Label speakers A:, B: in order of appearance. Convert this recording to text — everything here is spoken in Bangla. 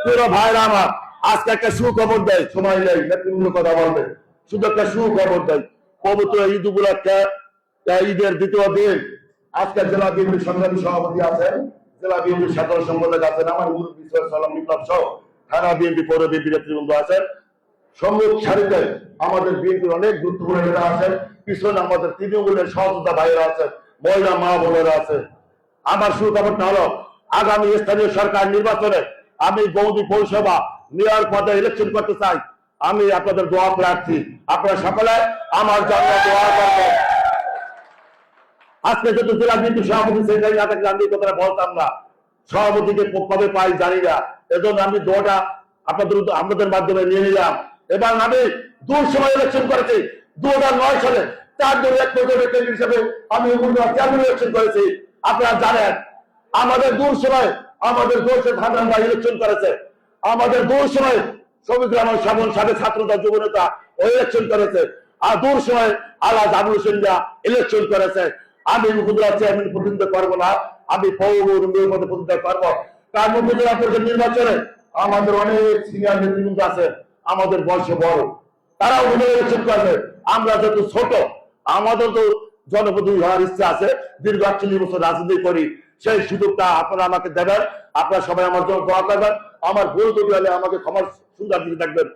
A: পুরো ভাইরা আমার আজকে একটা সুখবর দেয়, সময় নেই নেতৃবৃন্দ কথা বলবে, শুধু একটা সুখবর দেয়। পবিত্র ঈদ উপলক্ষে ঈদের দ্বিতীয় দিন আজকে জেলা বিএনপির সংগ্রামী সভাপতি আছেন, জেলা বিএনপির সাধারণ সম্পাদক আছেন, আমার মুরব্বী সালাম বিপ্লব সহ থানা বিএনপি পৌর বিএনপি নেতৃবৃন্দ আছেন। সম্মুখ সারিতে আমাদের বিএনপির অনেক গুরুত্বপূর্ণ নেতা আছেন, পিছনে আমাদের তৃণমূলের সহযোদ্ধা ভাইয়েরা আছেন, মহিলা মা বোনেরা আছে। আমার সুখবরটা হলো আগামী স্থানীয় সরকার নির্বাচনে আমি বৌদি পৌরসভা মেয়র পদে ইলেকশন করতে চাই। আমি আপনাদের দোয়া প্রার্থী, আপনারা সকলে আমার জন্য দোয়া করবেন। আজকে যেহেতু জেলা বিএনপি সভাপতি সেখানে না থাকলে আমি কথাটা বলতাম না, সভাপতিকে কবে পাই জানি না, এজন্য আমি দোয়াটা আপনাদের মাধ্যমে নিয়ে নিলাম। এবং আমি দূর সময় ইলেকশন করেছি 2009 সালে 4-1 হিসেবে আমি চেয়ারম্যান ইলেকশন করেছি। আপনারা জানেন আমাদের দূর সময় আমাদের দোষের ধান ভাই ইলেকশন করেছে, আমাদের দূর সময় শফিক রহমান সাবন সাবেক ছাত্রদল যুবনেতা ও ইলেকশন করেছে, আর দূর সময় আলা জাবুল সিনহা ইলেকশন করেছে। আমি উপজেলা চেয়ারম্যান প্রতিনিধিত্ব করবো না, আমি পৌর মেয়র পদে প্রতিনিধিত্ব করবো। কারণ উপজেলা পরিষদ নির্বাচনে আমাদের অনেক সিনিয়র নেতৃবৃন্দ আছে, আমাদের বয়সে বড়, তারা ইলেকশন করবে। আমরা যত ছোট, আমাদের তো জনপ্রতিনিধি হওয়ার ইচ্ছা আছে, দীর্ঘ 48 বছর রাজনীতি করি, সেই সুযোগটা আপনারা আমাকে দেবেন। আপনারা সবাই আমার জন্য দোয়া করবেন, আমার ভুল ত্রুটি হলে আমাকে ক্ষমার সুন্দর দিকে দেখবেন।